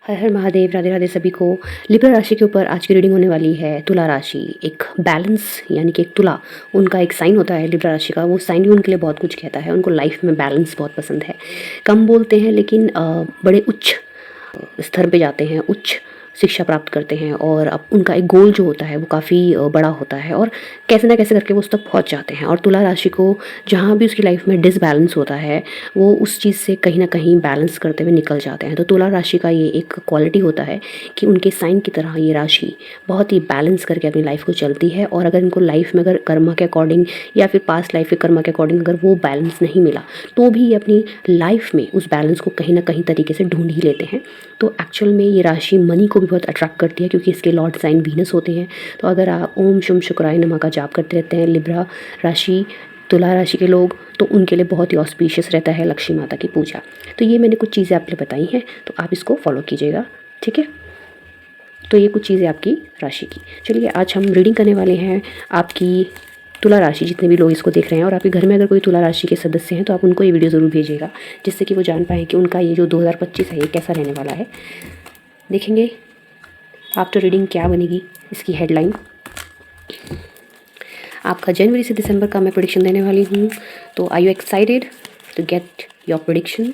हर हर महादेव, राधे राधे सभी को। लिब्रा राशि के ऊपर आज की रीडिंग होने वाली है। तुला राशि एक बैलेंस यानी कि एक तुला उनका एक साइन होता है लिब्रा राशि का। वो साइन भी उनके लिए बहुत कुछ कहता है। उनको लाइफ में बैलेंस बहुत पसंद है। कम बोलते हैं लेकिन बड़े उच्च स्तर पे जाते हैं, उच्च शिक्षा प्राप्त करते हैं और अब उनका एक गोल जो होता है वो काफ़ी बड़ा होता है और कैसे ना कैसे करके वो उस तक पहुंच जाते हैं। और तुला राशि को जहाँ भी उसकी लाइफ में डिसबैलेंस होता है वो उस चीज़ से कहीं ना कहीं बैलेंस करते हुए निकल जाते हैं। तो तुला राशि का ये एक क्वालिटी होता है कि उनके साइन की तरह ये राशि बहुत ही बैलेंस करके अपनी लाइफ को चलती है। और अगर इनको लाइफ में अगर कर्मा के अकॉर्डिंग या फिर पास्ट लाइफ के कर्मा के अकॉर्डिंग अगर वो बैलेंस नहीं मिला तो भी ये अपनी लाइफ में उस बैलेंस को कहीं ना कहीं तरीके से ढूंढ ही लेते हैं। तो एक्चुअल में ये राशि मनी को भी बहुत अट्रैक्ट करती है क्योंकि इसके लॉर्ड साइन वीनस होते हैं। तो अगर आप ओम शुम शुक्राय नमः का जाप करते रहते हैं लिब्रा राशि, तुला राशि के लोग, तो उनके लिए बहुत ही ऑस्पिशियस रहता है लक्ष्मी माता की पूजा। तो ये मैंने कुछ चीज़ें आपके लिए बताई हैं, तो आप इसको फॉलो कीजिएगा, ठीक है। तो ये कुछ चीज़ें आपकी राशि की। चलिए आज हम रीडिंग करने वाले हैं आपकी तुला राशि। जितने भी लोग इसको देख रहे हैं और आपके घर में अगर कोई तुला राशि के सदस्य हैं तो आप उनको ये वीडियो ज़रूर भेजिएगा, जिससे कि वो जान पाएँ कि उनका ये जो 2025 है ये कैसा रहने वाला है। देखेंगे आफ्टर रीडिंग क्या बनेगी इसकी हेडलाइन। आपका जनवरी से दिसंबर का मैं प्रेडिक्शन देने वाली हूँ। तो are you excited to get your prediction?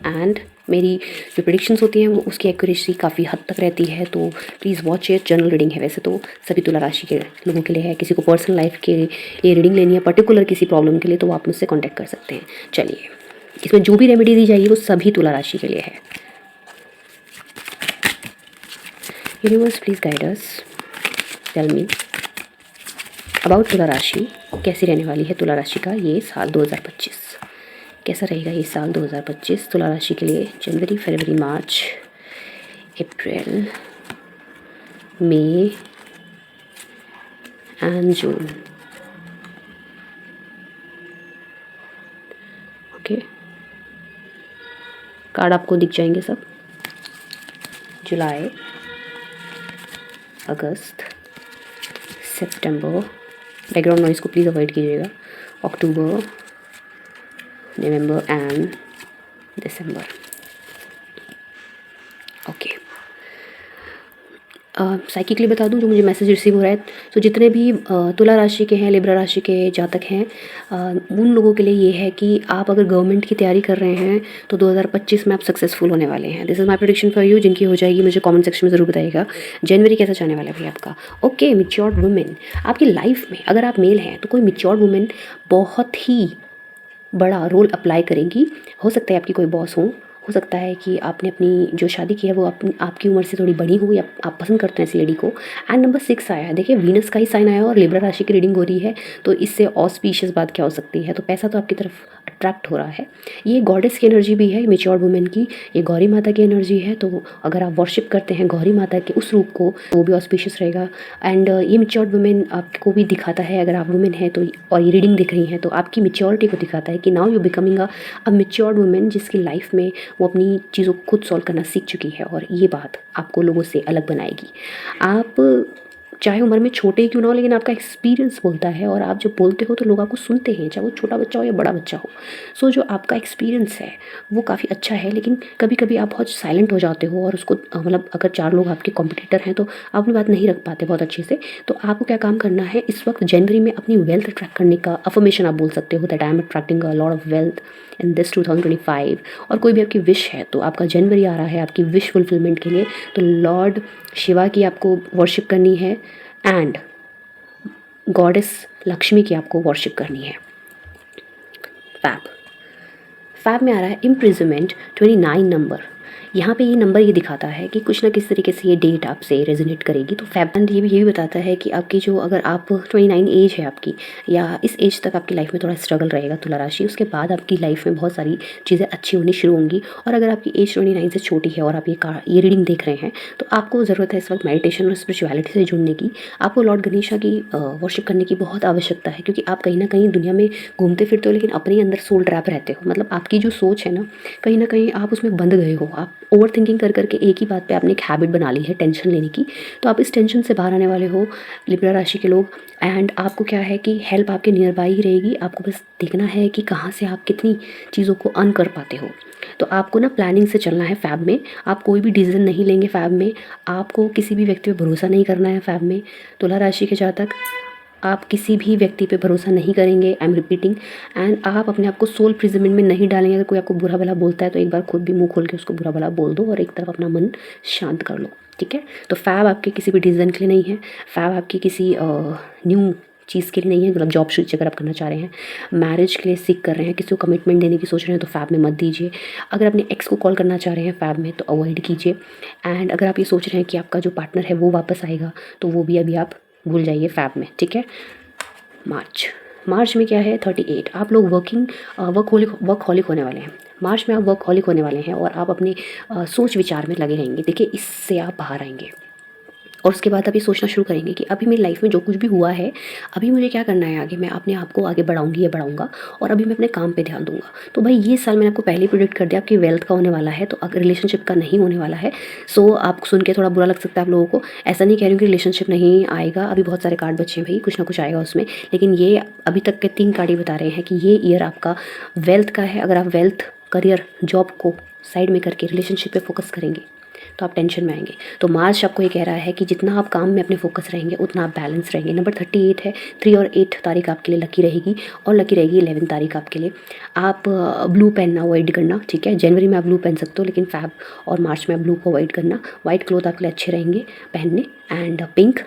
And मेरी जो प्रेडिक्शंस होती हैं वो उसकी एक्यूरेसी काफ़ी हद तक रहती है, तो please watch it. General reading है वैसे तो सभी तुला राशि के लोगों के लिए है। किसी को पर्सनल लाइफ के लिए रीडिंग लेनी है पर्टिकुलर किसी प्रॉब्लम के लिए तो वो आप मुझसे कॉन्टैक्ट कर सकते हैं। चलिए, इसमें जो भी रेमेडी दी जाएगी वो सभी तुला राशि के लिए है। Universe please guide us, tell me about Tula rashi. कैसी रहने वाली है तुला राशि का ये साल 2025? कैसा रहेगा ये साल 2025 तुला राशि के लिए? जनवरी, फरवरी, मार्च, अप्रैल, मई एंड जून। ओके, कार्ड आपको दिख जाएंगे सब। जुलाई, अगस्त, सितंबर, बैकग्राउंड नॉइज़ को प्लीज़ अवॉइड कीजिएगा, अक्टूबर, नवंबर एंड दिसंबर। ओके, साइकिकली बता दूं जो मुझे मैसेज रिसीव हो रहा है। तो जितने भी तुला राशि के हैं, लिब्रा राशि के जातक हैं, उन लोगों के लिए ये है कि आप अगर गवर्नमेंट की तैयारी कर रहे हैं तो 2025 में आप सक्सेसफुल होने वाले हैं। This is my prediction for you. जिनकी हो जाएगी मुझे कमेंट सेक्शन में ज़रूर बताइएगा। जनवरी कैसा जाने वाला है भाई आपका? ओके, मैच्योर्ड वुमेन आपकी लाइफ में अगर आप मेल हैं तो कोई मैच्योर्ड वुमेन बहुत ही बड़ा रोल अप्लाई करेंगी। हो सकता है आपकी कोई बॉस हो सकता है कि आपने अपनी जो शादी की है वो आपकी उम्र से थोड़ी बड़ी हो या आप पसंद करते हैं ऐसी लेडी को। एंड नंबर 6 आया है, देखिए वीनस का ही साइन आया और लिब्रा राशि की रीडिंग हो रही है, तो इससे ऑस्पिशियस बात क्या हो सकती है? तो पैसा तो आपकी तरफ अट्रैक्ट हो रहा है। ये गॉडेस की एनर्जी भी है मेच्योर वुमेन की, ये गौरी माता की एनर्जी है। तो अगर आप वर्शिप करते हैं गौरी माता के उस रूप को वो भी ऑस्पिशियस रहेगा। एंड ये मेच्योर वुमेन आपको भी दिखाता है, अगर आप वुमेन हैं तो और ये रीडिंग दिख रही हैं तो आपकी मेच्योरिटी को दिखाता है कि now you becoming a matured women, जिसकी लाइफ में वो अपनी चीज़ों को खुद सॉल्व करना सीख चुकी है। और ये बात आपको लोगों से अलग बनाएगी। आप चाहे उम्र में छोटे ही क्यों ना हो लेकिन आपका एक्सपीरियंस बोलता है, और आप जब बोलते हो तो लोग आपको सुनते हैं, चाहे वो छोटा बच्चा हो या बड़ा बच्चा हो। सो जो आपका एक्सपीरियंस है वो काफ़ी अच्छा है, लेकिन कभी कभी आप बहुत साइलेंट हो जाते हो और उसको मतलब अगर 4 लोग आपके कॉम्पिटिटर हैं तो आप अपनी बात नहीं रख पाते बहुत अच्छे से। तो आपको क्या काम करना है इस वक्त जनवरी में? अपनी वेल्थ अट्रैक्ट करने का अफर्मेशन आप बोल सकते हो, that I am attracting a lot of wealth in this 2025। और कोई भी आपकी विश है तो आपका जनवरी आ रहा है आपकी विश फुलफिलमेंट के लिए। तो लॉर्ड शिवा की आपको वर्शिप करनी है एंड गॉडेस लक्ष्मी की आपको वर्शिप करनी है। फैब में आ रहा है इम्प्रिजमेंट 29 नंबर। यहाँ पे ये नंबर ये दिखाता है कि कुछ ना किस तरीके से ये डेट आपसे रेजोनेट करेगी। तो फैब एंड ये भी बताता है कि आपकी जो अगर आप 29 एज है आपकी, या इस एज तक आपकी लाइफ में थोड़ा स्ट्रगल रहेगा तुला राशि, उसके बाद आपकी लाइफ में बहुत सारी चीज़ें अच्छी होनी शुरू होंगी। और अगर आपकी एज 29 से छोटी है और आप ये रीडिंग देख रहे हैं तो आपको ज़रूरत है इस वक्त मेडिटेशन और स्पिरिचुअलिटी से जुड़ने की। आपको लॉर्ड गणेशा की वर्शिप करने की बहुत आवश्यकता है, क्योंकि आप कहीं ना कहीं दुनिया में घूमते फिरते हो लेकिन अपने अंदर सोल ट्रैप रहते हो। मतलब आपकी जो सोच है ना, कहीं ना कहीं आप उसमें बंध गए हो। आप ओवर थिंकिंग कर करके एक ही बात पे आपने एक हैबिट बना ली है टेंशन लेने की। तो आप इस टेंशन से बाहर आने वाले हो लिब्रा राशि के लोग। एंड आपको क्या है कि हेल्प आपके नियर बाय ही रहेगी। आपको बस देखना है कि कहाँ से आप कितनी चीज़ों को अर्न कर पाते हो। तो आपको ना प्लानिंग से चलना है फैब में। आप कोई भी डिसीजन नहीं लेंगे फैब में, आपको किसी भी व्यक्ति पे भरोसा नहीं करना है फैब में। तुला राशि के जातक, आप किसी भी व्यक्ति पे भरोसा नहीं करेंगे, आई एम रिपीटिंग। एंड आप अपने आप को सोल प्रिजनमेंट में नहीं डालेंगे। अगर कोई आपको बुरा भला बोलता है तो एक बार खुद भी मुंह खोल के उसको बुरा भला बोल दो और एक तरफ अपना मन शांत कर लो, ठीक है। तो फैब आपके किसी भी डिसीजन के लिए नहीं है, फैब आपकी किसी न्यू चीज़ के लिए नहीं है। मतलब जॉब स्विच अगर आप करना चाह रहे हैं, मैरिज के लिए सीख कर रहे हैं, किसी को कमिटमेंट देने की सोच रहे हैं तो फैब में मत दीजिए। अगर अपने एक्स को कॉल करना चाह रहे हैं फैब में तो अवॉइड कीजिए। एंड अगर आप ये सोच रहे हैं कि आपका जो पार्टनर है वो वापस आएगा तो वो भी अभी आप भूल जाइए फैब में, ठीक है। मार्च में क्या है, 38। आप लोग वर्कहॉलिक होने वाले हैं। मार्च में आप वर्कहॉलिक होने वाले हैं और आप अपने सोच विचार में लगे रहेंगे। देखिए, इससे आप बाहर आएंगे और उसके बाद आप ये सोचना शुरू करेंगे कि अभी मेरी लाइफ में जो कुछ भी हुआ है, अभी मुझे क्या करना है आगे। मैं अपने आप को आगे बढ़ाऊंगी या बढ़ाऊंगा और अभी मैं अपने काम पे ध्यान दूंगा। तो भाई ये साल मैंने आपको पहले ही प्रिडिक्ट कर दिया आपकी वेल्थ का होने वाला है, तो अगर रिलेशनशिप का नहीं होने वाला है। सो आप सुन के थोड़ा बुरा लग सकता है आप लोगों को। ऐसा नहीं कह रही हूँ कि रिलेशनशिप नहीं आएगा, अभी बहुत सारे कार्ड बचे हैं भाई, कुछ ना कुछ आएगा उसमें। लेकिन ये अभी तक के 3 कार्ड ही बता रहे हैं कि ये ईयर आपका वेल्थ का है। अगर आप वेल्थ, करियर, जॉब को साइड में करके रिलेशनशिप पे फोकस करेंगे तो आप टेंशन में आएंगे। तो मार्च आपको ये कह रहा है कि जितना आप काम में अपने फोकस रहेंगे उतना आप बैलेंस रहेंगे। नंबर 38 है, 3 और 8 तारीख आपके लिए लकी रहेगी और लकी रहेगी 11 तारीख आपके लिए। आप ब्लू पहनना अवॉइड करना, ठीक है। जनवरी में आप ब्लू पहन सकते हो लेकिन फैब और मार्च में आप ब्लू को अवॉइड करना। वाइट क्लोथ आपके लिए अच्छे रहेंगे पहनने। And pink,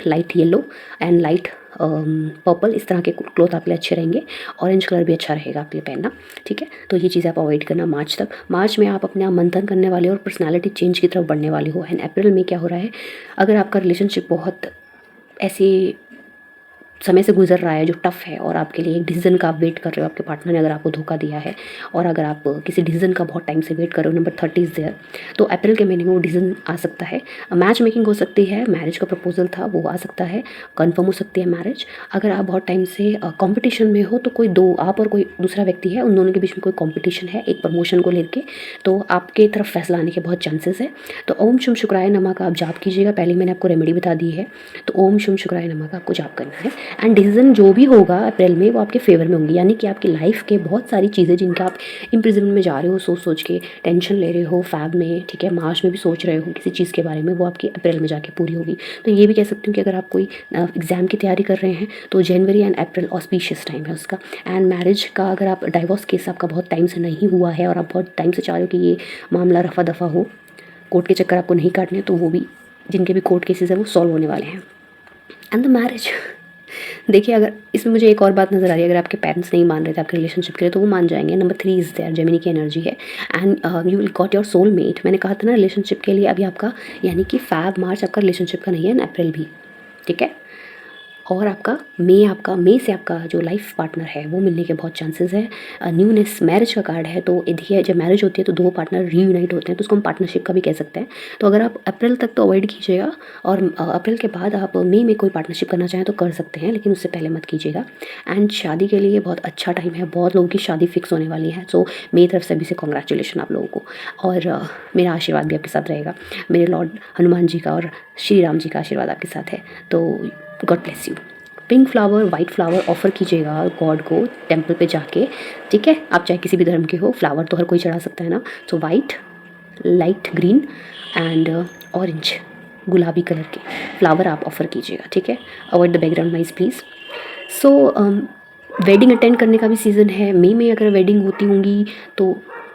light yellow and light purple, इस तरह के क्लोथ आपके लिए अच्छे रहेंगे। ऑरेंज कलर भी अच्छा रहेगा आपके लिए पहनना, ठीक है। तो ये चीज़ें आप अवॉइड करना मार्च तक। मार्च में आप अपने आप मंथन करने वाले हो और पर्सनालिटी चेंज की तरफ बढ़ने वाले हो। एंड अप्रैल में क्या हो रहा है, अगर आपका रिलेशनशिप बहुत ऐसे समय से गुजर रहा है जो टफ है और आपके लिए एक डिसीजन का आप वेट कर रहे हो, आपके पार्टनर ने अगर आपको धोखा दिया है और अगर आप किसी डिसीजन का बहुत टाइम से वेट कर रहे हो, नंबर 30 इज देयर, तो अप्रैल के महीने में वो डिसीजन आ सकता है। मैच मेकिंग हो सकती है, मैरिज का प्रपोजल था वो आ सकता है, कन्फर्म हो सकती है मैरिज। अगर आप बहुत टाइम से कॉम्पिटिशन में हो तो कोई दो, आप और कोई दूसरा व्यक्ति है, उन दोनों के बीच में कोई कॉम्पिटिशन है एक प्रमोशन को लेकर, तो आपके तरफ फैसला आने के बहुत चांसेस है। तो ओम शुम शुक्राय नमः का आप जाप कीजिएगा। पहले मैंने आपको रेमेडी बता दी है, तो ओम शुम शुक्राय नमः का आपको जाप करना है। एंड डिसीजन जो भी होगा अप्रैल में वो आपके फेवर में होंगी, यानी कि आपकी लाइफ के बहुत सारी चीज़ें जिनका आप इम्प्रिजनमेंट में जा रहे हो, सोच सोच के टेंशन ले रहे हो फैब में, ठीक है, मार्च में भी सोच रहे हो किसी चीज़ के बारे में, वो आपकी अप्रैल में जाके पूरी होगी। तो ये भी कह सकती हूँ कि अगर आप कोई एग्ज़ाम की तैयारी कर रहे हैं तो जनवरी एंड अप्रैल ऑस्पिशियस टाइम है उसका। एंड मैरिज का, अगर आप डाइवोर्स केस आपका बहुत टाइम से नहीं हुआ है और आप बहुत टाइम से चाह रहे हो कि ये मामला रफा दफा हो, कोर्ट के चक्कर आपको नहीं काटने, तो वो भी, जिनके भी कोर्ट केसेस है वो सॉल्व होने वाले हैं। एंड द मैरिज देखिए, अगर इसमें मुझे एक और बात नज़र आ रही है, अगर आपके पेरेंट्स नहीं मान रहे थे आपके रिलेशनशिप के लिए तो वो मान जाएंगे। नंबर 3 इज़ देयर, जेमिनी की एनर्जी है। And you will got your soul mate. मैंने कहा था ना रिलेशनशिप के लिए अभी आपका, यानी कि फैब मार्च आपका रिलेशनशिप का नहीं है, एंड अप्रैल भी, ठीक है। और आपका मई से आपका जो लाइफ पार्टनर है वो मिलने के बहुत चांसेस है। न्यूनेस, मैरिज का कार्ड है, तो देखिए जब मैरिज होती है तो दो पार्टनर रीयूनाइट होते हैं, तो उसको हम पार्टनरशिप का भी कह सकते हैं। तो अगर आप अप्रैल तक तो अवॉइड कीजिएगा और अप्रैल के बाद आप मई में कोई पार्टनरशिप करना चाहें तो कर सकते हैं, लेकिन उससे पहले मत कीजिएगा। एंड शादी के लिए बहुत अच्छा टाइम है, बहुत लोगों की शादी फिक्स होने वाली है। सो मेरी तरफ से अभी से कॉन्ग्रेचुलेशन आप लोगों को, और मेरा आशीर्वाद भी आपके साथ रहेगा। मेरे लॉर्ड हनुमान जी का और श्री राम जी का आशीर्वाद आपके साथ है, तो God bless you. Pink flower, white flower offer कीजिएगा गॉड को टेंपल पे जाके, ठीक है। आप चाहे किसी भी धर्म के हो, फ्लावर तो हर कोई चढ़ा सकता है ना। So white, light green and orange, गुलाबी कलर के फ्लावर आप ऑफर कीजिएगा, ठीक है। Avoid the background noise please. So wedding attend करने का भी सीज़न है। मई में अगर वेडिंग होती होंगी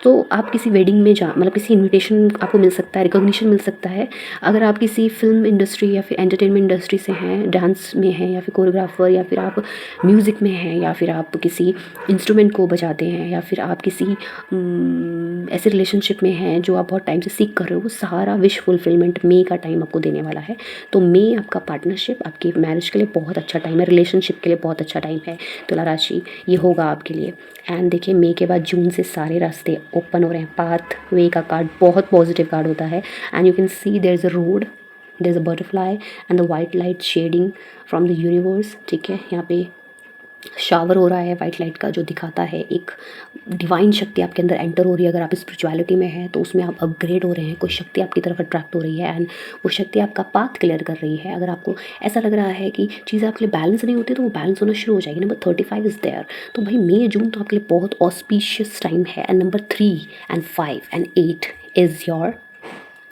तो आप किसी वेडिंग में मतलब किसी इनविटेशन आपको मिल सकता है, रिकॉग्निशन मिल सकता है। अगर आप किसी फिल्म इंडस्ट्री या फिर एंटरटेनमेंट इंडस्ट्री से हैं, डांस में हैं या फिर कोरियोग्राफर, या फिर आप म्यूज़िक में हैं, या फिर आप किसी इंस्ट्रूमेंट को बजाते हैं, या फिर आप किसी ऐसे रिलेशनशिप में हैं जो आप बहुत टाइम से सीख कर रहे हो, वो सारा विश फुलफिलमेंट मई का टाइम आपको देने वाला है। तो मई आपका पार्टनरशिप, आपकी मैरिज के लिए बहुत अच्छा टाइम है, रिलेशनशिप के लिए बहुत अच्छा टाइम है तुला राशि, ये होगा आपके लिए। एंड देखिए मई के बाद जून से सारे रास्ते ओपन हो रहे हैं। पाथ वे का कार्ड बहुत पॉजिटिव कार्ड होता है। And you can see there is a road, there is a butterfly and the white light shedding from the universe, ठीक है। यहाँ पे शावर हो रहा है वाइट लाइट का, जो दिखाता है एक डिवाइन शक्ति आपके अंदर एंटर हो रही है। अगर आप स्पिरिचुअलिटी में हैं तो उसमें आप अपग्रेड हो रहे हैं, कोई शक्ति आपकी तरफ अट्रैक्ट हो रही है एंड वो शक्ति आपका पाथ क्लियर कर रही है। अगर आपको ऐसा लग रहा है कि चीज़ें आपके लिए बैलेंस नहीं होती तो वो बैलेंस होना शुरू हो जाएगी। Number 35 is there. तो भाई मई जून तो आपके लिए बहुत ऑस्पिशियस टाइम है। And number 3 and 5 and 8 is your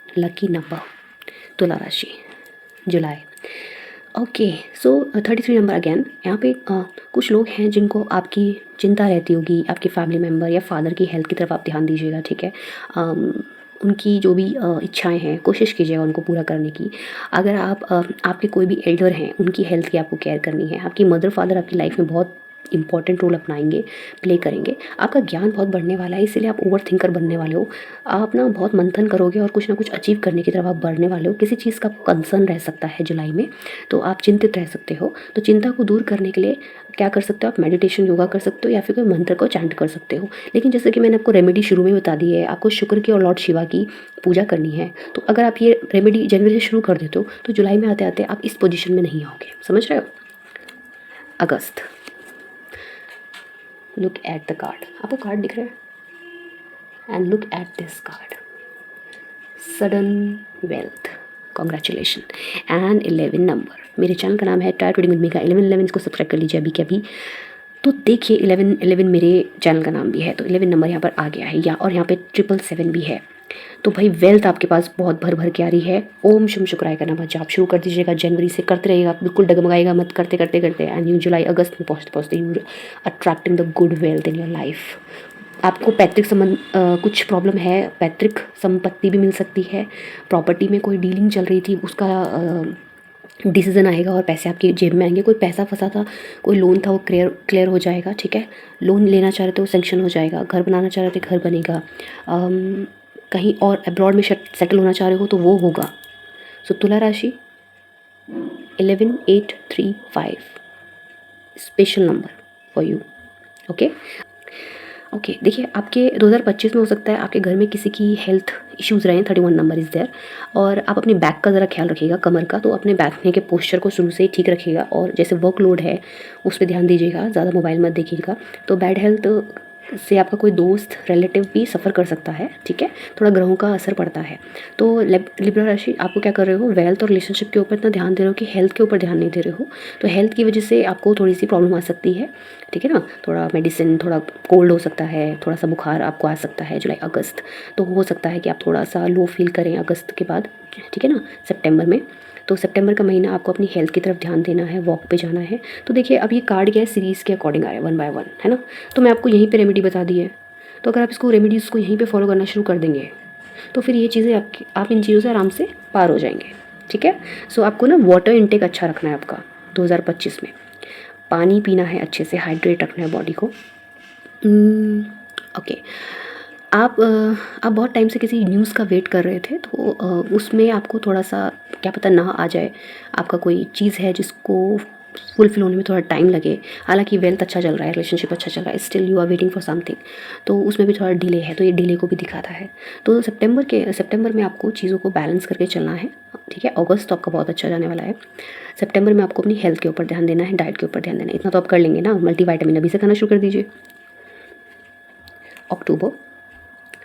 lucky number. तुला राशि जुलाई। Okay so 33 number again. यहाँ पे कुछ लोग हैं जिनको आपकी चिंता रहती होगी, आपके फैमिली मेम्बर या फादर की हेल्थ की तरफ आप ध्यान दीजिएगा, ठीक है। उनकी जो भी इच्छाएं हैं कोशिश कीजिएगा उनको पूरा करने की। अगर आप आपके कोई भी एल्डर हैं उनकी हेल्थ की आपको केयर करनी है। आपकी मदर फादर आपकी लाइफ में बहुत इंपॉर्टेंट रोल अपनाएंगे, प्ले करेंगे। आपका ज्ञान बहुत बढ़ने वाला है, इसीलिए आप ओवर थिंकर बनने वाले हो। आप ना बहुत मंथन करोगे और कुछ ना कुछ अचीव करने की तरफ आप बढ़ने वाले हो। किसी चीज़ का कंसर्न रह सकता है जुलाई में, तो आप चिंतित रह सकते हो। तो चिंता को दूर करने के लिए क्या कर सकते हो आप? मेडिटेशन, योगा कर सकते हो या फिर कोई मंत्र को चैंट कर सकते हो। लेकिन जैसे कि मैंने आपको रेमेडी शुरू में बता दी है, आपको शुक्र की और लॉर्ड शिवा की पूजा करनी है। तो अगर आप ये रेमेडी जनवरी से शुरू कर देते हो तो जुलाई में आते आते आप इस पोजीशन में नहीं आओगे, समझ रहे हो। अगस्त, लुक एट द कार्ड। आपको कार्ड दिख रहा है and look at this card, sudden wealth, congratulation and 11 number. मेरे चैनल का नाम है ट्राई ट्रेडिंग विद मेगा 1111, इसको सब्सक्राइब कर लीजिए अभी के अभी। तो देखिए 1111 मेरे चैनल का नाम भी है, तो 11 नंबर यहाँ पर आ गया है या, और यहाँ पे 777 भी है। तो भाई वेल्थ आपके पास बहुत भर भर के आ रही है। ओम शुम शुक्राय का नाम जाप शुरू कर दीजिएगा, जनवरी से करते रहिएगा, बिल्कुल डगमगाएगा मत, करते करते करते एंड न्यू जुलाई अगस्त में पहुँचते पहुँचते you attracting the good wealth in your life. आपको पैतृक संबंध कुछ प्रॉब्लम है, पैतृक संपत्ति भी मिल सकती है। प्रॉपर्टी में कोई डीलिंग चल रही थी उसका डिसीजन आएगा और पैसे आपकी जेब में आएंगे। कोई पैसा फंसा था, कोई लोन था, वो क्लियर हो जाएगा, ठीक है। लोन लेना चाह रहे थे वो सेंक्शन हो जाएगा। घर बनाना चाह रहे थे घर बनेगा। कहीं और अब्रॉड में सेटल होना चाह रहे हो तो वो होगा। सो तुला राशि 11 8 3 5 special number for you. Okay देखिए आपके 2025 में हो सकता है आपके घर में किसी की हेल्थ इश्यूज़ रहे हैं। 31 नंबर इज़ देयर। और आप अपने बैक का ज़रा ख्याल रखिएगा, कमर का। तो अपने बैठने के पोस्चर को शुरू से ही ठीक रखिएगा और जैसे वर्कलोड है उस पर ध्यान दीजिएगा, ज़्यादा मोबाइल मत देखिएगा। तो बैड हेल्थ से आपका कोई दोस्त रिलेटिव भी सफ़र कर सकता है, ठीक है। थोड़ा ग्रहों का असर पड़ता है। तो लिब्रा राशि आपको क्या कर रहे हो, वेल्थ और रिलेशनशिप के ऊपर इतना ध्यान दे रहे हो कि हेल्थ के ऊपर ध्यान नहीं दे रहे हो। तो हेल्थ की वजह से आपको थोड़ी सी प्रॉब्लम आ सकती है, ठीक है ना। थोड़ा मेडिसिन, थोड़ा कोल्ड हो सकता है, थोड़ा सा बुखार आपको आ सकता है जुलाई अगस्त। तो हो सकता है कि आप थोड़ा सा लो फील करें अगस्त के बाद, ठीक है ना, सितंबर में। तो सितंबर का महीना आपको अपनी हेल्थ की तरफ ध्यान देना है, वॉक पे जाना है। तो देखिए अब ये कार्ड क्या है, सीरीज़ के अकॉर्डिंग आया 1 बाय 1, है ना। तो मैं आपको यहीं पे रेमेडी बता दी है। तो अगर आप इसको रेमेडीज़ को यहीं पे फॉलो करना शुरू कर देंगे तो फिर ये चीज़ें आप इन चीज़ों से आराम से पार हो जाएंगे, ठीक है। सो आपको ना वाटर इनटेक अच्छा रखना है आपका 2025 में। पानी पीना है, अच्छे से हाइड्रेट रखना है बॉडी को। ओके आप बहुत टाइम से किसी न्यूज़ का वेट कर रहे थे, तो उसमें आपको थोड़ा सा क्या पता ना आ जाए। आपका कोई चीज़ है जिसको फुलफिल होने में थोड़ा टाइम लगे। हालांकि वेल्थ अच्छा चल रहा है, रिलेशनशिप अच्छा चल रहा है, still you are waiting for something, तो उसमें भी थोड़ा डिले है। तो ये डिले को भी दिखाता है। तो सितंबर में आपको चीज़ों को बैलेंस करके चलना है, ठीक है। अगस्त तो आपका बहुत अच्छा जाने वाला है। सितंबर में आपको अपनी हेल्थ के ऊपर ध्यान देना है, डाइट के ऊपर ध्यान देना है। इतना तो आप कर लेंगे ना। मल्टीविटामिन अभी से खाना शुरू कर दीजिए। अक्टूबर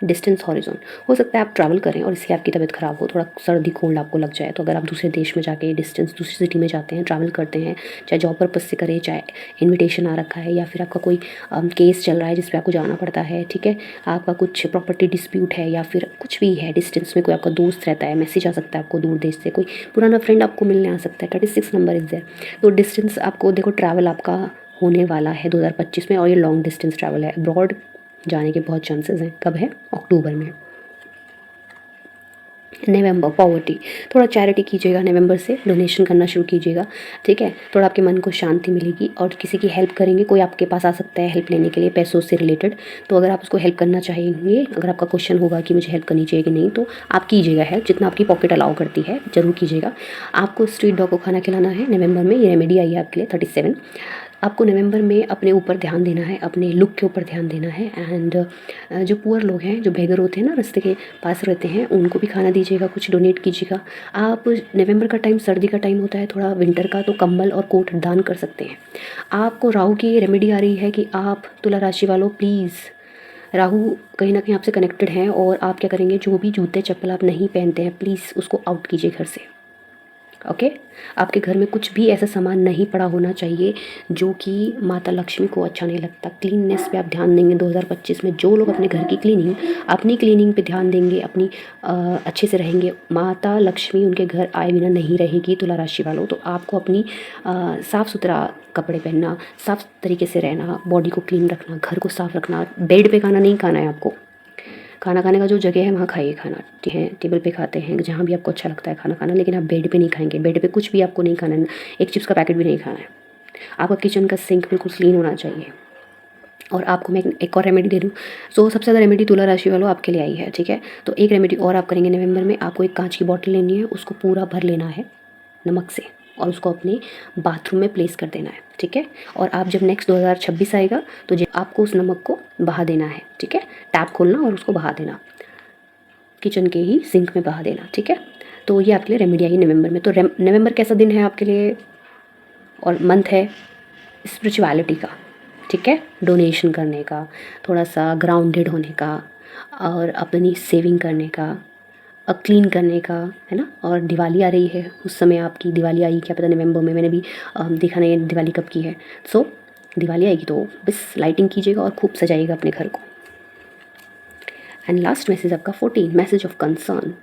डिस्टेंस हॉरिजॉन, हो सकता है आप ट्रैवल करें और इससे आपकी तबीयत ख़राब हो, थोड़ा सर्दी कोल्ड आपको लग जाए। तो अगर आप दूसरे देश में जाके डिस्टेंस दूसरी सिटी में जाते हैं, ट्रैवल करते हैं, चाहे जॉब पर्पस से करें, चाहे इनविटेशन आ रखा है या फिर आपका कोई केस चल रहा है जिस पे आपको जाना पड़ता है, ठीक है। आपका कुछ प्रॉपर्टी डिस्प्यूट है या फिर कुछ भी है, डिस्टेंस में कोई आपका दोस्त रहता है, मैसेज आ सकता है आपको दूर देश से, कोई पुराना फ्रेंड आपको मिलने आ सकता है। 36 नंबर इज़ देयर। तो डिस्टेंस आपको देखो, ट्रैवल आपका होने वाला है 2025 में और ये लॉन्ग डिस्टेंस ट्रैवल है। अब्रॉड जाने के बहुत चांसेस हैं। कब है? अक्टूबर में। नवंबर पॉवर्टी, थोड़ा चैरिटी कीजिएगा। नवंबर से डोनेशन करना शुरू कीजिएगा, ठीक है। थोड़ा आपके मन को शांति मिलेगी और किसी की हेल्प करेंगे। कोई आपके पास आ सकता है हेल्प लेने के लिए पैसों से रिलेटेड, तो अगर आप उसको हेल्प करना चाहेंगे, अगर आपका क्वेश्चन होगा कि मुझे हेल्प करनी चाहिए कि नहीं, तो आप कीजिएगा हेल्प, जितना आपकी पॉकेट अलाउ करती है ज़रूर कीजिएगा। आपको स्ट्रीट डॉग को खाना खिलाना है नवंबर में। ये रेमेडी आई है आपके लिए 37। आपको नवंबर में अपने ऊपर ध्यान देना है, अपने लुक के ऊपर ध्यान देना है। एंड जो पुअर लोग हैं, जो बेगर होते हैं ना, रास्ते के पास रहते हैं, उनको भी खाना दीजिएगा, कुछ डोनेट कीजिएगा। आप नवंबर का टाइम सर्दी का टाइम होता है थोड़ा, विंटर का, तो कंबल और कोट दान कर सकते हैं। आपको राहु की रेमेडी आ रही है कि आप तुला राशि वालों प्लीज़, राहु कहीं ना कहीं आपसे कनेक्टेड हैं और आप क्या करेंगे, जो भी जूते चप्पल आप नहीं पहनते हैं प्लीज़ उसको आउट कीजिए घर से। ओके, आपके घर में कुछ भी ऐसा सामान नहीं पड़ा होना चाहिए जो कि माता लक्ष्मी को अच्छा नहीं लगता। क्लीननेस पे आप ध्यान देंगे 2025 में। जो लोग अपने घर की क्लीनिंग, अपनी क्लीनिंग पे ध्यान देंगे, अपनी अच्छे से रहेंगे, माता लक्ष्मी उनके घर आए बिना नहीं रहेगी। तुला राशि वालों, तो आपको अपनी साफ़ सुथरा कपड़े पहनना, साफ़ तरीके से रहना, बॉडी को क्लीन रखना, घर को साफ़ रखना। बेड पे खाना नहीं खाना है आपको। खाना खाने का जो जगह है वहाँ खाइए खाना, ठीक है, टेबल पे खाते हैं जहाँ भी आपको अच्छा लगता है खाना खाना, लेकिन आप बेड पे नहीं खाएंगे। बेड पे कुछ भी आपको नहीं खाना है, एक चिप्स का पैकेट भी नहीं खाना है। आपका किचन का सिंक बिल्कुल क्लीन होना चाहिए। और आपको मैं एक और रेमेडी दे दूँ। सो सबसे ज़्यादा रेमेडी तुला राशि वालों आपके लिए आई है, ठीक है। तो एक रेमेडी और आप करेंगे नवंबर में। आपको एक कांच की बॉटल लेनी है, उसको पूरा भर लेना है नमक से और उसको अपने बाथरूम में प्लेस कर देना है, ठीक है। और आप जब नेक्स्ट 2026 आएगा तो आपको उस नमक को बहा देना है, ठीक है। टैप खोलना और उसको बहा देना, किचन के ही सिंक में बहा देना, ठीक है। तो ये आपके लिए रेमेडी आई नवंबर में। तो नवंबर कैसा दिन है आपके लिए और मंथ है स्पिरिचुअलिटी का, ठीक है, डोनेशन करने का, थोड़ा सा ग्राउंडेड होने का, और अपनी सेविंग करने का, क्लीन करने का, है ना। और दिवाली आ रही है, उस समय आपकी दिवाली आई, क्या पता नवंबर में, मैंने भी देखा नहीं दिवाली कब की है। सो दिवाली आएगी तो बस लाइटिंग कीजिएगा और खूब सजाइएगा अपने घर को। एंड लास्ट मैसेज आपका 14, मैसेज ऑफ कंसर्न।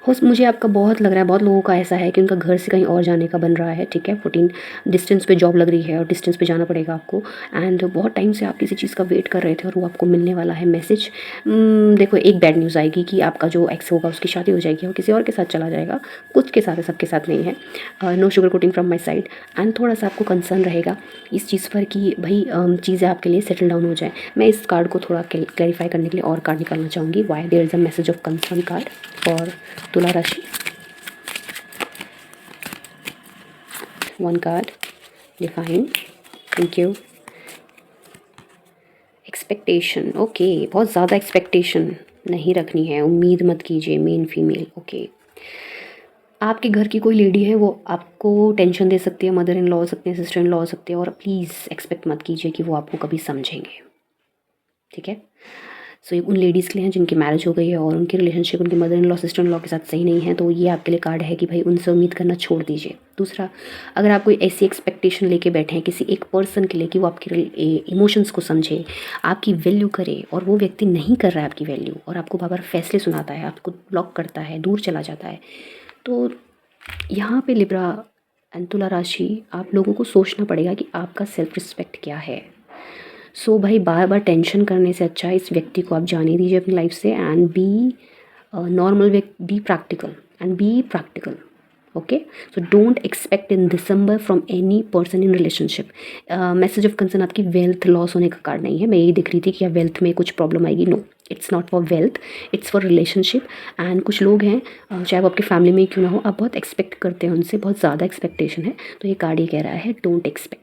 हो मुझे आपका बहुत लग रहा है, बहुत लोगों का ऐसा है कि उनका घर से कहीं और जाने का बन रहा है, ठीक है। 14 डिस्टेंस पे जॉब लग रही है और डिस्टेंस पे जाना पड़ेगा आपको। एंड बहुत टाइम से आप किसी चीज़ का वेट कर रहे थे और वो आपको मिलने वाला है मैसेज। देखो, एक बैड न्यूज़ आएगी कि आपका जो एक्स होगा उसकी शादी हो जाएगी और किसी और के साथ चला जाएगा। कुछ के साथ है, सबके साथ नहीं है। No sugar coating from my side. And थोड़ा सा आपको कंसर्न रहेगा इस चीज़ पर कि भाई चीज़ें आपके लिए सेटल डाउन हो जाए। मैं इस कार्ड को थोड़ा क्लैरिफाई करने के लिए और कार्ड निकालना चाहूँगी। Why there is a message of concern card for Tula rashi. One card define, thank you. Expectation, okay, बहुत ज़्यादा एक्सपेक्टेशन नहीं रखनी है, उम्मीद मत कीजिए। Men female, okay. आपके घर की कोई लेडी है, वो आपको टेंशन दे सकती है, मदर इन लॉ हो सकते हैं, सिस्टर इन लॉ हो सकते हैं, और प्लीज़ एक्सपेक्ट मत कीजिए कि वो आपको कभी समझेंगे, ठीक है। सो ये उन लेडीज़ के लिए हैं जिनकी मैरिज हो गई है और उनकी रिलेशनशिप उनकी mother in law sister in law के साथ सही नहीं है, तो ये आपके लिए कार्ड है कि भाई उनसे उम्मीद करना छोड़ दीजिए। दूसरा, अगर आप कोई ऐसी एक्सपेक्टेशन लेके बैठे हैं किसी एक पर्सन के लिए कि वो आपके इमोशंस को समझे, आपकी वैल्यू करे, और वो व्यक्ति नहीं कर रहा है आपकी वैल्यू और आपको बार बार फैसले सुनाता है, आपको ब्लॉक करता है, दूर चला जाता है, तो यहाँ पे लिब्रा एंड तुला राशि, आप लोगों को सोचना पड़ेगा कि आपका सेल्फ रिस्पेक्ट क्या है। सो भाई, बार बार टेंशन करने से अच्छा है इस व्यक्ति को आप जाने दीजिए अपनी लाइफ से। And B normal, be practical and be practical, okay. So don't expect in December from any person in relationship. Message of concern आपकी वेल्थ लॉस होने का कार्ड नहीं है। मैं यही दिख रही थी कि वेल्थ में कुछ प्रॉब्लम आएगी। No, it's not for wealth, it's for relationship. And कुछ लोग हैं, चाहे वो आपकी फैमिली में क्यों ना हो, आप बहुत एक्सपेक्ट करते हैं उनसे, बहुत ज़्यादा एक्सपेक्टेशन है। तो ये कार्ड ये कह रहा है डोंट एक्सपेक्ट।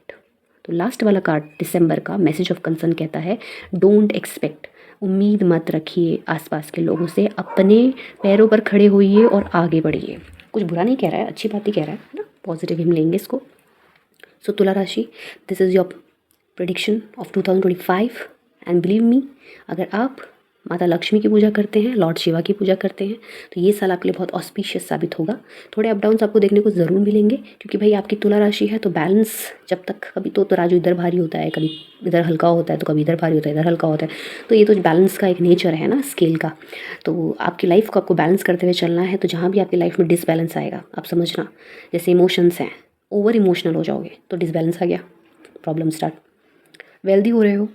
तो लास्ट वाला कार्ड दिसंबर का मैसेज ऑफ कंसर्न कहता है डोंट एक्सपेक्ट। उम्मीद मत रखिए आसपास के लोगों से, अपने पैरों पर खड़े होइए और आगे बढ़िए। कुछ बुरा नहीं कह रहा है, अच्छी बात ही कह रहा है ना, पॉजिटिव हम लेंगे इसको। सो तुला राशि, this is your prediction of 2025 and believe me, अगर आप माता लक्ष्मी की पूजा करते हैं, लॉर्ड शिवा की पूजा करते हैं, तो ये साल आपके लिए बहुत ऑस्पिशियस साबित होगा। थोड़े अप डाउन्स आपको देखने को ज़रूर मिलेंगे, क्योंकि भाई आपकी तुला राशि है, तो बैलेंस जब तक, कभी तो तराजू इधर भारी होता है, कभी इधर हल्का होता है, तो कभी इधर भारी होता है, इधर हल्का होता है। तो ये तो बैलेंस का एक नेचर है ना, स्केल का। तो आपकी लाइफ को आपको बैलेंस करते हुए चलना है। तो जहाँ भी आपकी लाइफ में डिसबैलेंस आएगा, आप समझना, जैसे इमोशंस हैं, ओवर इमोशनल हो जाओगे तो डिसबैलेंस आ गया, प्रॉब्लम स्टार्ट। वेल्दी हो रहे हो,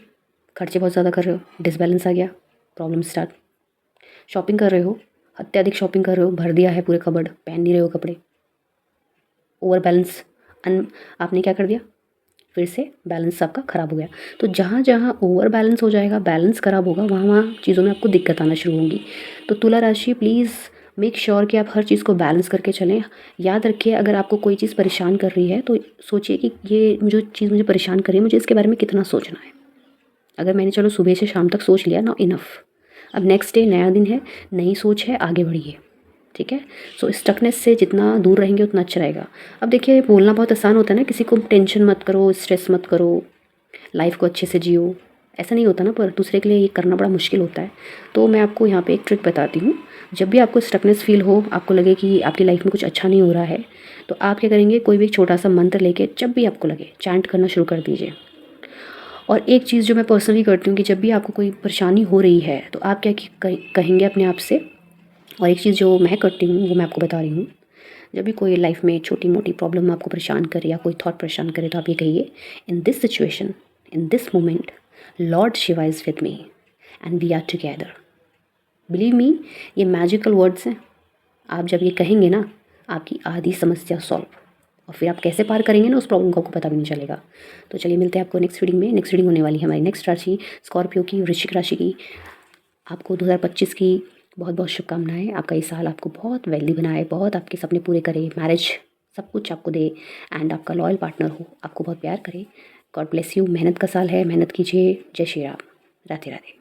खर्चे बहुत ज़्यादा कर रहे हो, डिसबैलेंस आ गया, प्रॉब्लम स्टार्ट। शॉपिंग कर रहे हो, अत्यधिक शॉपिंग कर रहे हो, भर दिया है पूरे कबर्ड, पहन नहीं रहे हो कपड़े, ओवर बैलेंस। आपने क्या कर दिया, फिर से बैलेंस आपका ख़राब हो गया। तो जहाँ जहाँ ओवर बैलेंस हो जाएगा, बैलेंस ख़राब होगा, वहाँ वहाँ चीज़ों में आपको दिक्कत आना शुरू होगी। तो तुला राशि प्लीज़ मेक श्योर कि आप हर चीज़ को बैलेंस करके चलें। याद रखिए, अगर आपको कोई चीज़ परेशान कर रही है तो सोचिए कि ये जो चीज़ मुझे परेशान कर रही है, मुझे इसके बारे में कितना सोचना है। अगर मैंने चलो सुबह से शाम तक सोच लिया, ना इनफ। अब नेक्स्ट डे नया दिन है, नई सोच है, आगे बढ़िए। ठीक है। सो स्टकनेस से जितना दूर रहेंगे उतना अच्छा रहेगा। अब देखिए, बोलना बहुत आसान होता है ना, किसी को टेंशन मत करो, स्ट्रेस मत करो, लाइफ को अच्छे से जियो, ऐसा नहीं होता ना, पर दूसरे के लिए ये करना बड़ा मुश्किल होता है। तो मैं आपको यहाँ पे एक ट्रिक बताती हूँ। जब भी आपको स्टकनेस फील हो, आपको लगे कि आपकी लाइफ में कुछ अच्छा नहीं हो रहा है, तो आप क्या करेंगे, कोई भी एक छोटा सा मंत्र लेके जब भी आपको लगे चैंट करना शुरू कर दीजिए। और एक चीज़ जो मैं पर्सनली करती हूँ कि जब भी आपको कोई परेशानी हो रही है तो आप क्या कहेंगे अपने आप से। और एक चीज़ जो मैं करती हूँ वो मैं आपको बता रही हूँ। जब भी कोई लाइफ में छोटी मोटी प्रॉब्लम आपको परेशान करे या कोई थॉट परेशान करे, तो आप ये कहिए, in this situation, in this moment, lord Shiva is with me and we are together. Believe me, ये मैजिकल वर्ड्स हैं। आप जब ये कहेंगे ना, आपकी आधी समस्या सॉल्व। और फिर आप कैसे पार करेंगे ना उस प्रॉब्लम को, आपको पता भी नहीं चलेगा। तो चलिए मिलते हैं आपको नेक्स्ट रीडिंग में। नेक्स्ट रीडिंग होने वाली है हमारी नेक्स्ट राशि स्कॉर्पियो की, वृश्चिक राशि की। आपको 2025 की बहुत बहुत शुभकामनाएं। आपका ये साल आपको बहुत वेल्दी बनाए, बहुत आपके सपने पूरे करे, मैरिज सब कुछ आपको दे, एंड आपका लॉयल पार्टनर हो, आपको बहुत प्यार करे। God bless you. मेहनत का साल है, मेहनत कीजिए। जय श्री राम। राधे राधे।